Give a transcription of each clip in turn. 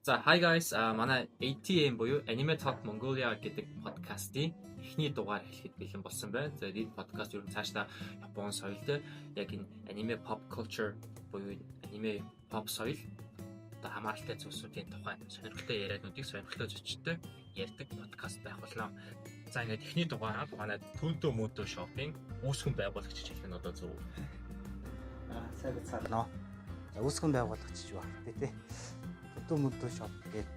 За hi guys, манай ATM буюу Anime Talk Mongolia гэдэг подкастын эхний дугаар эхлэхэд бэлэн болсон байна. За энэ подкаст ер нь цаашдаа Япон соёлд яг энэ anime pop culture буюу anime pop соёл одоо хамааралтай зүйлсүүдийн тухай сонирхолтой яриануудыг сонирхолтой зочдтой ярьдаг подкаст байх болно. За ингээд эхний дугаараар манай Төлдөө Мөдөө шопинг үүсгэн байгуулагч хэлэх нь одоо зөв. Сайн бацгаана. Үүсгэн байгуулагч юу байна тий. Төлдөө Мөдөө шоп гэдэг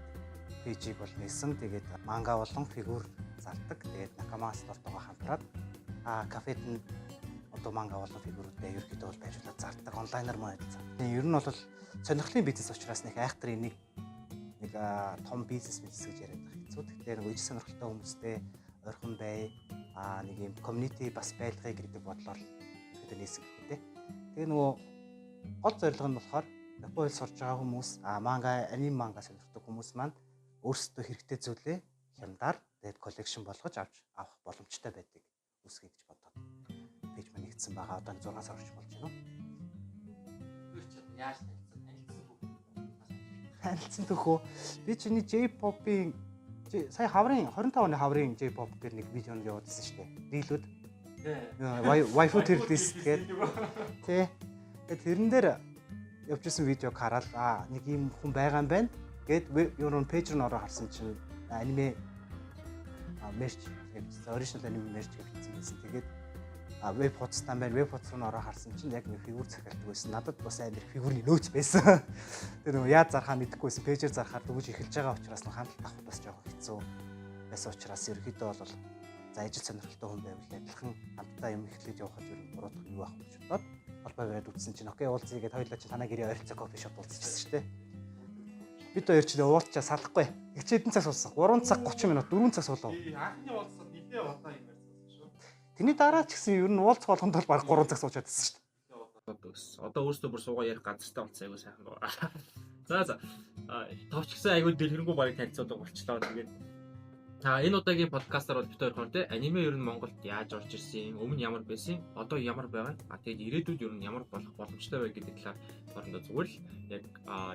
пэйжийг бол нээсэн. Тэгээд манга болон фигүр зардаг. Тэгээд Накама стортойгоо хамтраад кафед нь одоо манга болон фигүрүүдээ ерөөхдөө бол байрлуулад зардаг. Онлайнаар мөн ажиллаж. Ер нь бол сонирхлын бизнес учраас нэг айхтар нэг том бизнес гэж яриад байгаа хэцүү. Тэгэхээр нэг иж сонирхолтой хүмүүстэй ойрхон бай нэг юм community бас байлгая гэдэг бодлоор тэгээд нээсэн гэх үү. Тэгээ нөгөө гол зорилго нь болохоор Японд сурж байгаа хүмүүс анime манга сонирхдаг хүмүүс маань өөрсдөө хэрэгтэй зүйлээ хямдаар тэгээд коллекшн болгож авах боломжтой байдаг үсгий гэж бодоод пэйж маань нэгдсэн байгаа. Одоо 6 сар орчим болж байна. Яаж танилцсан төхөө би чиний J-pop-ийн сая хаврын 25 оны хаврын J-pop гэх нэг видеонд явуулсан шүү дээ. Дийлүүд. Waifu Terrorist гэдэг. Тэ. Тэрэн дээр явуулсан видеог хараад нэг юм хүн байгаа юм байна. Гэт юу н пэйж рүү ороо харсан чинь аниме мерч original anime мерч гэсэн байсан. Тэгээд веб хуудастай байна. Веб хуудас руу ороо харсан чинь яг нэг фигүр захиалдаг байсан. Надад бас амар фигүрний нөөц байсан. Тэр нөгөө яаж зархаа мэдэхгүй байсан. Пэйжээр зархаар дүүж эхэлж байгаа учраас хандлт авах бас жоохон хэцүү байсан учраас ерөөхдөө бол за ижил сонирхолтой хүн байвал адилхан хамтдаа юм эхлээд явахад ер нь буруудах юу байх гэж бодоод холбоо бариад үзсэн чинь окей уулзъя гэд хоёулаа чинь танаа гэрээ ойролцоо кофе шоп уулзчихсан шүү дээ. Бид хоёр ч уулзчаа салахгүй. Хэдэн цаг суусан? 3 цаг 30 минут 4 цаг суулаа. Анхны уулзсад нэлээ удаан юм ярьсан шүү. Тэрний дараа ч гэсэн ер нь уулзах болгонд бол баг 3 цаг суучаад байсан шүү дээ. Одоо өөрөөсөө бүр суугаа ярих газартай болсон айгуу сайхан байна. За. Товчгсан айгуу дэлгэрэнгүй барыг танилцуулга болчлоо. Тэгээд энэ удаагийн подкастаар бол бид хоёр хоног аниме ер нь Монголд яаж орж ирсэн, өмнө ямар байсан, одоо ямар байгаа. Тэгээд ирээдүйд ер нь ямар болох боломжтой вэ гэдэг талаар хоорондоо зүгээр л яг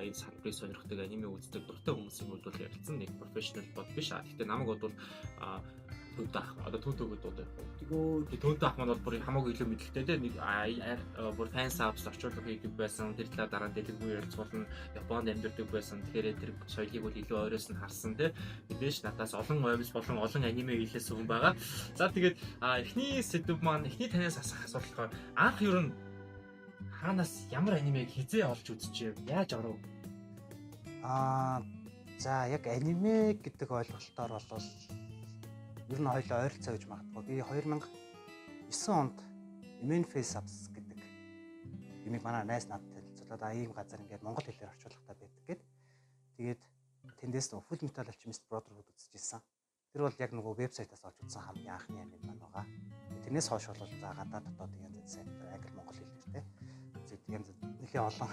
энэ салбарыг сонирхдаг аниме үздэг дуртай хүмүүсийн хувьд бол ярилцсан нэг профешнл бод биш. Гэхдээ намайг бол Төвдөө ах одоо Төвдөө гэдэг. Тэгөө Төвдөө ах маань бол бүр хамаагүй илүү мэдлэгтэй те нэг бүр фан сабс орчуулга хийдэг байсан. Тэр талаар дараа нь дэлгэрэнгүй ярилцуулна. Японд амьдардаг байсан. Тэгэхээр тэр соёлыг бол илүү ойроос нь харсан те. Мэдээж надаас олон ойвс болон олон аниме хийлээс хүн байгаа. За тэгээд эхний сэдв маань эхний танаас асуулт болохоор анх ер нь хаанаас ямар анимег хизээ олж үзчихв? Яаж оров? За яг аниме гэдэг ойлголтоор бол ер нь хоёлоо ойролцоо гэж магадгүй. Би 2009 онд Emen Face Apps гэдэг юмыг манай найз надад танилцуулаад ийм газар ингээд монгол хэлээр орчуулгатай байдаг гэд. Тэгээд тэндээс Full Metal Alchemist Brotherhood үзчихсэн. Тэр бол яг нөгөө вебсайтаас олж үзсэн хамгийн анхны аниме маань байгаа. Тэрнээс хойш бол за гадаад дотоод янз сайт англи монгол хэлээр те. Тэгээд янз нэлээ олон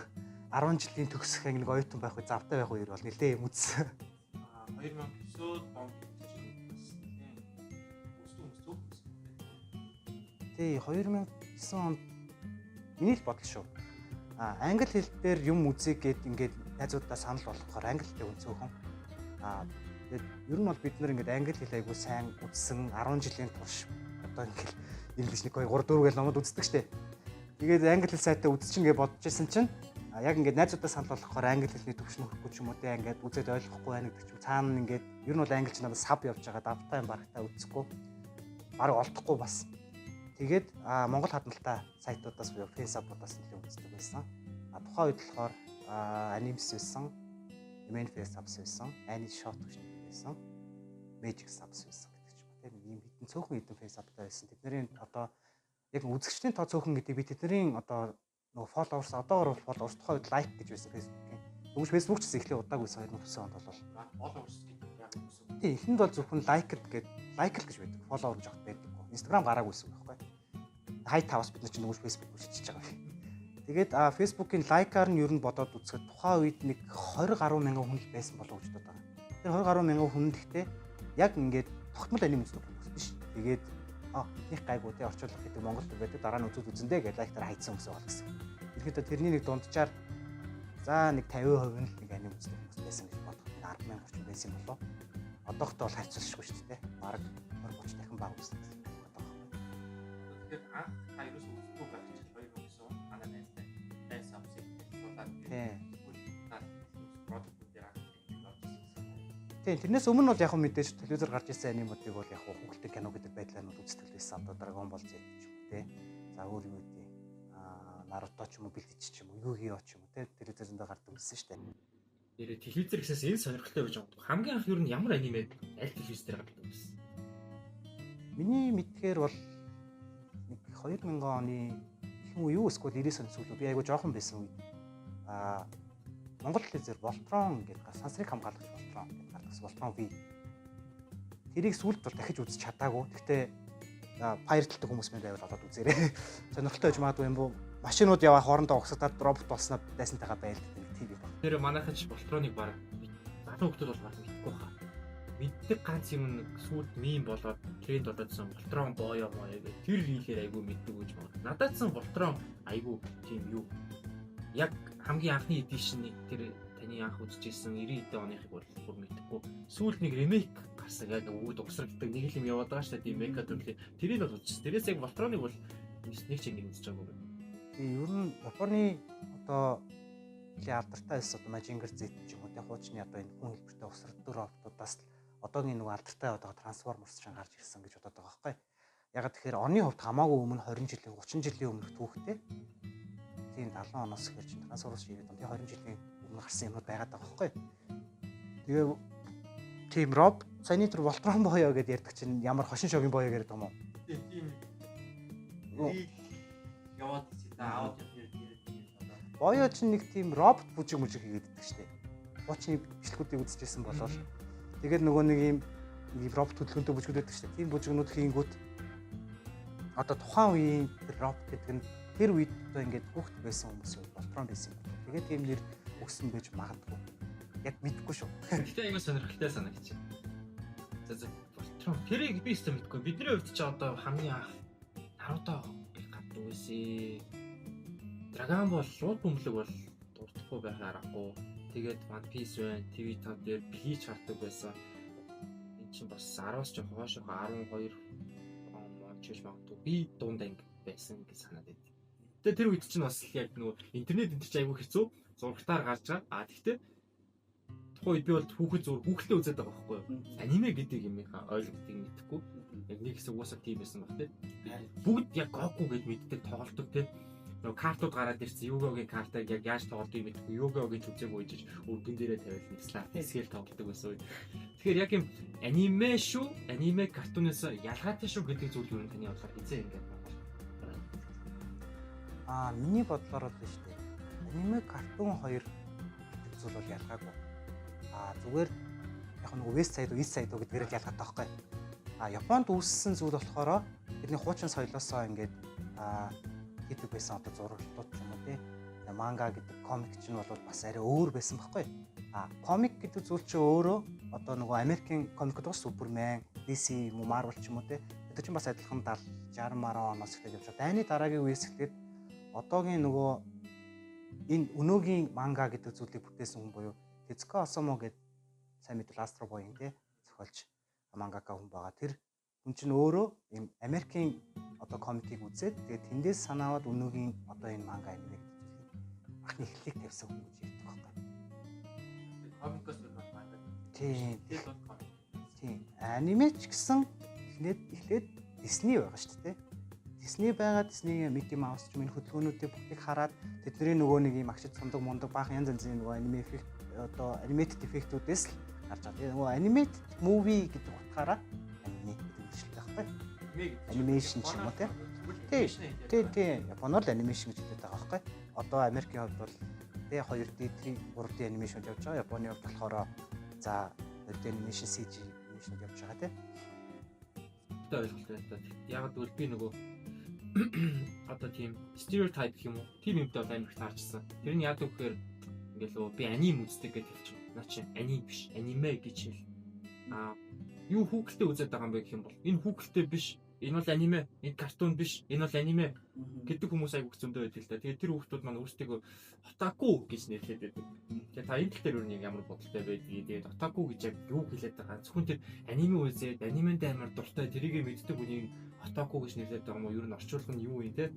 10 жилийн төгсөх нэг оюутан байх үе завтай байх үеэр бол нэлээ юм үзсэн. 2009 он Тий 2009 онд миний л бодол шүү. Англи хэл дээр юм үзье гэд ингээд найзуудаа санал болгохоор англи хэлтэй үнцөөхөн. Тэгээд ер нь бол бид нар ингээд англи хэл айгуу сайн үзсэн 10 жилийн турш одоо ингээд English 1 2 3 4 гэж номод үздэг штеп. Тэгээд англи хэл сайтаа үзчихнэ гэж бодож исэн чинь яг ингээд найзуудаа санал болгохоор англи хэлний төвшин өгөхгүй ч юм уу те ингээд үзээд ойлгохгүй байна гэдэг чинь цаана ингээд ер нь бол англи ч надад саб явж байгаа давтаа юм барагтаа үзэхгүй. Бараг олдохгүй бас. Тэгээд Монгол хадгалтай сайтуудаас буюу Facebook-уудаас нэлээд үздэг байсан. Тухайн үед болохоор Animes байсан, Emen Face Apps байсан, AniShot гэж байсан, Magic Apps байсан гэдэг ч юм уу. Тийм ийм хитэн цөөхөн хитэн Face App-тай байсан. Тэдний одоо яг үзэгчдийн тоо цөөхөн гэдэг би тэдний одоо нөгөө followers одоогор followers тухайн үед like гэж байсан Facebook-ийн. Тэгвэл Facebook ч гэсэн эхлээд удаагүй 2009 онд бол followers гэдэг яг үсэн. Тийм эхэнд бол зөвхөн like гэж байдаг. Follower гэж огт байдаг. Instagram гараагүйсэн байхгүй. Хай тавас бид нар чинь нөгөө Facebook үрчиж байгаа юм. Тэгээд Facebook-ийн лайкаар нь ер нь бодоод үзэхэд тухайн үед нэг 20 гаруй мянган хүн л байсан болов уу гэж бодож байгаа. Тэр 20 гаруй мянган хүн гэхдээ яг ингээд тогтмол аним үздэг хүмүүс биш. Тэгээд их гайгүй те орчуулга гэдэг Монголд байдаг дараа нь үзүүд үзэндээ гэж лайктаар хайцсан хүмүүс байгаа гэсэн. Тэгэхэд тэрний нэг дунджаар За нэг 50% нь нэг аним үздэг хүмүүс байсан гэж бодох. 10,000 орчим байсан юм болов. Одоохтой бол харьцуулшгүй шүү дээ. Бараг 20-30 дахин бага үзсэн гэсэн бодох. Тэгэхээр анх та ерөөс үзэхгүй байх чинь 2009 манай найзтай байсан авсыг суулаад тийм тэрнээс өмнө бол яг мэдээж телевизээр гарч ирсэн анимуудыг бол яг хүүхэлдэйн кино гэдэг байдлаар нь үздэг байсан. Одоо Dragon Ball Z ч юм уу те. За өөр юу гэдэг Наруто ч юм уу, Bleach ч юм уу, Yu-Gi-Oh ч юм уу те. Телевизээр зөндөө гардаг байсан шүү дээ. Тэр телевизэр гэсээс энэ сонирхолтой гэж боддог. Хамгийн анх юу н ямар аниме аль телевизээр гардаг байсан? Миний мэдхээр бол нэг 2000 оны ихэнх үе юу эсвэл 90 оны сүүлд би айгу жоохон байсан үед Монгол телевизээр Voltron гэдэг сансрыг хамгаалагч Voltron гэдэг гардагс Voltron V. Тэрийг сүүлд бол дахиж үзэж чадаагүй. Гэхдээ баярлалтай хүмүүс мэн байвал олоод үзээрэй. Сонирхолтой байж магадгүй юм бо. Машинууд яваа хоорондоо угсадаад робот болсноо дайсантайгаа байлддаг нэг ТV байна. Тэр манайхан ч Voltron-ыг баг залуу хүмүүс бол баг мэдгүй хаа. Мэддэг ганц юм сүүлд мим болоод тренд болоодсан Voltron боёо гэх тэр хийхээр айгүй мэддэг гэж байна. Надад ч Voltron айгүй тийм юу. Яг хамгийн анхны эдишнийг тэр таны анх үзчихсэн 90-ад оныхыг бол бүр мэдхгүй. Сүүлд нэг ремейк гарсан яг үүд угсрагддаг нэг юм яваад байгаа шүү дээ. Тийм мега төрлийн тэрийг бол үзчихсэн. Тэрээс яг Voltron-ыг бол нэг ч ингэ үзэж байгаагүй. Тийм ер нь Японы одоо их алдартай байсан одоо Mazinger Z ч юм уу тэ хуучны одоо энэ хүн хэлбэртэй угсрагддаг роботуудаас одоогийн нэг алдартай одоо Transformers ч гарч ирсэн гэж бодоод байгаа байхгүй. Яг тэгэхээр оны хувьд хамаагүй өмнө 20 жилийн 30 жилийн өмнөх түүхтэй. Тийм 70 оноос эхэлж Transformers ирээд он 20 жилийн өмнө гарсан юмуд байгаад байгаа байхгүй. Тэгээ тийм Rob саяны тэр Voltron боёо гэдээ ярьдаг чинь ямар хошин шогийн боёо гэдэг юм уу? Тийм. Яваад зэта аауд боёо чинь нэг тийм робот бүжиг хийгээд иддэг штеп. Хуучны бичлэгүүдийг үзчихсэн болол тэгээд нөгөө нэг юм робот хөдөлгөөнтэй бүжгүүд байдаг штеп. Тийм бүжгнүүд хийнгүүт одоо тухайн үеийн тэр робот гэдэг нь тэр үед одоо ингээд хүүхэд байсан хүмүүс Voltron байсан юм. Тэгээд тийм нэр өгсөн байж магадгүй. Яг мэдэхгүй шүү. Гэтэ аймаа сонирхолтой санагч. За Voltron тэрийг би өстө мэдгүй. Бидний хувьд ч одоо хамгийн анх Naruto гэх гаддаг байсан. Dragon Ball шууд бөмбөлөг бол дуртахгүй байхаар аргагүй. Тэгээд One Piece байна. TV5 дээр Bleach хардаг байсан. Энд чинь бас 10-аас ч хойшоо 12 он чиж магадгүй. Би дунд анги байсан гэж санаад байд. Тэгээд тэр үед чинь бас яг нөгөө интернет энэ чинь айгүй хэцүү. Зурагтаар гарч байгаа. Гэхдээ тухайн үед би бол хүүхэлдээ үзээд байгаа байхгүй юу? Аниме гэдэг юм ихаа ойлгодгийг мэдэхгүй. Яг нэг хэсэг уусаа тийм байсан баг тийм. Бүгд яг Goku гэд мэддэг тоглолдог тийм. Нөгөө картууд гараад ирсэн. Yu-Gi-Oh-гийн картыг яг яаж тоглодгийг мэдэхгүй. Yu-Gi-Oh-гийн үзээг үйжиж өргөн дээрээ тавиал нэг слайд хэсгээр тоглодог байсан. Тэгэхээр яг юм аниме шүү, аниме картунаас ялгаатай шүү гэдэг зүйл юу таны бодлоор хизээ ингээд миний бодлоор л шүү дээ. Аниме картун хоёр гэдэг зүйл бол ялгаагүй. Зүгээр яг нэг West Side, East Side гэдгээр л ялгаатай байхгүй. Японд үүссэн зүйл болохоор бидний хуучин соёлоосоо ингээд хийдэг байсан одоо зураглалууд ч юм уу тий. Манга гэдэг комик ч нь бол бас арай өөр байсан байхгүй. Комик гэдэг зүйл чинь өөрөө одоо нөгөө Америкийн комикуд бас Superman, DC, Marvel ч юм уу тий. Это ч бас адилхан 70, 60 оноос эхлээд явж байгаа. Дайны дараагийн үеэс эхлээд одоогийн нөгөө энэ өнөөгийн манга гэдэг зүйлийг бүтээсэн хүн буюу Tezuka Osamu гэдэг сайн мэдвэл Astro Boy-ын тий зохиолч мангака хүн байгаа. Тэр хүн чинь өөрөө юм Америкийн одоо комикийг үзээд тэгээд тэндээс санаавад өнөөгийн одоо энэ манга аниме гэдэг зүйлийг анхны эхлэлийг тавьсан хүн гэж ярьдаг байхгүй. комикос манга. Тийм. Аниме ч гэсэн эхлээд Disney байгаа шүү дээ. Disney байгаа Disney-ийн Mickey Mouse ч мэн хөдөлгөөнүүдийг бүгдийг хараад тэдний нөгөө нэг юм агшид сундаг мундаг баахан янз янзын нөгөө аниме эффект одоо animated эффектүүдээс л гарч байгаа. Тэгээ нөгөө animated movie гэдэг утгаараа аниме гэдэг нэршилтэй байхгүй. Animation ч юм уу тий. Японоор л animation гэж хэлдэг байгаа байхгүй. Одоо Америкийн хувьд бол тий 2D, 3D animation явж байгаа. Японы хувьд болохоор за 2D animation, CG animation явж байгаа тий. Ойлголтой. Яг л би нөгөө одоо тийм стереотип гэх юм уу? Тийм юмтай бол амар их таарчсан. Тэр нь яадаг вэхээр ингээл би аним үздэг гэж хэлчих. Наа чи аним биш, аниме гэж хэл. Юу хүүхэлтэй үзээд байгаа юм бэ гэх юм бол энэ хүүхэлтэй биш. энэ бол аниме, энэ картун биш, энэ бол аниме гэдэг хүмүүс айгүй зөндөө байдаг л да. Тэгээд тэр хүүхдүүд маань өөрсдөө отаку гэж нэрлэдэг байдаг. Тэгээд та энэ тал дээр юу ямар бодолтой байдгийг тэгээд отаку гэж яг юу хэлээд байгаа. Зөвхөн тэр аниме үзээд анименд амар дуртай тэрийг мэддэг үнийг отаку гэж нэрлэдэг байгаа юм уу? Ер нь орчуулга нь юу юм те?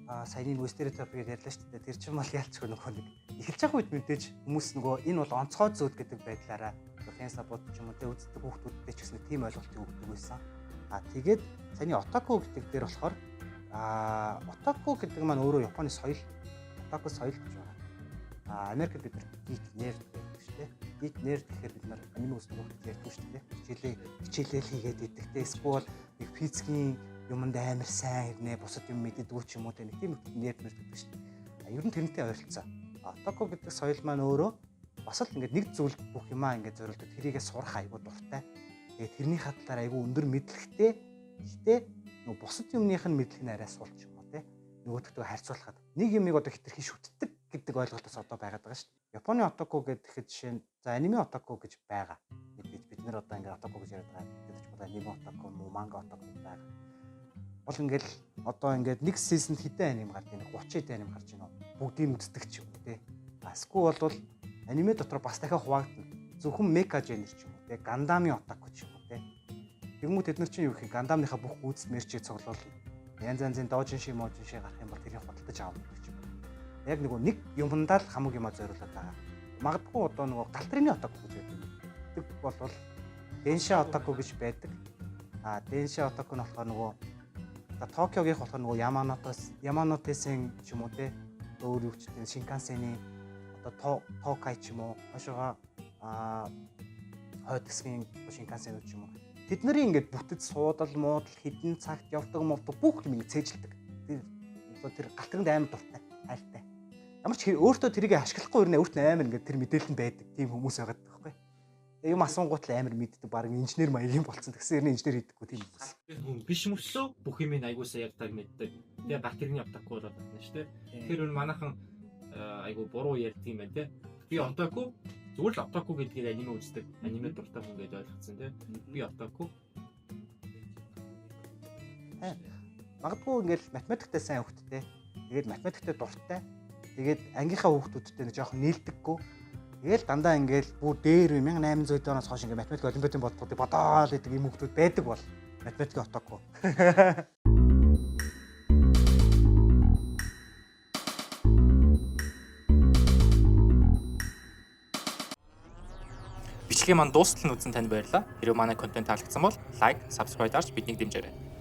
Саяны нөгөө стереотипээр ярьлаа шүү дээ. Тэр чинь бол ялчгүй нөгөө нэг эхэлж байгаа үед мэдээж хүмүүс нөгөө энэ бол онцгой зүйд гэдэг байдлаараа фэн сабот ч юм уу тэ үздэг хүүхдүүдтэй ч гэсэн тийм ойлголт өгдөг байсан. Тэгээд саяны отаку гэдэг дээр болохоор отаку гэдэг маань өөрөө Японы соёл, отаку соёл гэж байна. Америкт бид нар geek nerd гэдэг шүү дээ. Geek nerd гэхээр бид нар аниме үздэг хүүхдүүд ярьдаг шүү дээ. Хичээлэл хийгээд идэгтэй эсвэл нэг физикийн юмд амар сайн хэрнээ бусад юм мэддэггүй ч юм уу тийм нerd гэдэг шүү дээ. Ер нь тэрнтэй ойролцоо. Отаку гэдэг соёл маань өөрөө бас л ингээд нэг зүйлд бүх юмаа ингээд зориулдаг. Тэрийгээ сурах айгуу дуртай. Тэгээд тэрний хатлаар айгуу өндөр мэдлэгтэй. Гэхдээ нөгөө бусад юмных нь мэдлэг нь арай суулч юм уу те. Нөгөөдөгтөө харьцуулахад нэг юмыг одоо хитрхи шүтдэг гэдэг ойлголтоос одоо байгаад байгаа шүү дээ. Японы отаку гэдэг жишээ нь за аниме отаку гэж байгаа. Бид нар одоо ингээд отаку гэж яриад байгаа. Гэдэг ч бол аниме отаку, манга отаку байгаа. Бол ингээл одоо ингээд нэг сизонд хэдэн аним гардаг нэг 30 хэдэн аним гарч байна. Бүгдийг үздэг ч юм уу те. Аску бол аниме дотор бас дахиад хуваагдана. Зөвхөн мека жанр ч юм уу те. Гандамын отаку ч юм уу те. Тэгмүү тэд нар чинь юу гэх юм гандамныхаа бүх гүйцэд мэрчийг цуглуул. Янз янзын доожин ши можин ши гарах юм бол тэрийг худалдаж аавна гэж юм. Яг нөгөө нэг юмдаа л хамаг юмаа зориулаад байгаа. Магадгүй одоо нөгөө галтрины отаку гэж байдаг. Тэг бол денша отаку гэж байдаг. Денша отаку нь болохоор нөгөө Токиогийнх болохоор нөгөө Яманотесэн ч юм уу те өөр юу ч тийм Шинкансений одоо Токай ч юм уу хашаа хойд хэсгийн Шинкансенүүд ч юм уу тэд нарын ингээд бүтэц суудал муудал хідэн цагт явдаг бүх юм ингээд цээжилдэг. Тэр галтранд амар дуртай хайртай. Ямар ч өөртөө тэрийг ашиглахгүй ирнэ өөрт нь амар ингээд тэр мэдээлэл нь байдаг тийм хүмүүс байгаад байгаа байхгүй. Юм асуунгууд л амар мэддэг баг инженер маягийн болцсон. Тэгсэн хэрнээ инженер хийдэггүй тийм хүмүүс. Биш мөчлөө бүх юм айгуусаа яг таг мэддэг. Тэгээ галтрын отаку болоод байна шүү дээ. Тэгэхээр өн манайхан айгу буруу ярьдаг юм байна те. Би отаку зүгээр л отаку гэдгийг аниме үздэг. Аниме дуртай хүн гэж ойлгоцсон те. Би отаку. Магадгүй ингээл математиктэй сайн хүүхдтэй. Тэгээд математиктэй дуртай. Тэгээд ангийнхаа хүүхдүүдтэй нэг жоохон нийлдэггүй. Тэгэл дандаа ингээл бүр дээр 1800 оноос хойш ингээ математик олимпиадын бодлогыг бодоол гэдэг юм хүмүүс байдаг бол математикийн отаку. Бичлэгийн маань дуустал нь үзэн танд баярлалаа. Хэрэв манай контент таалагдсан бол лайк, subscribe дарж биднийг дэмжээрэй.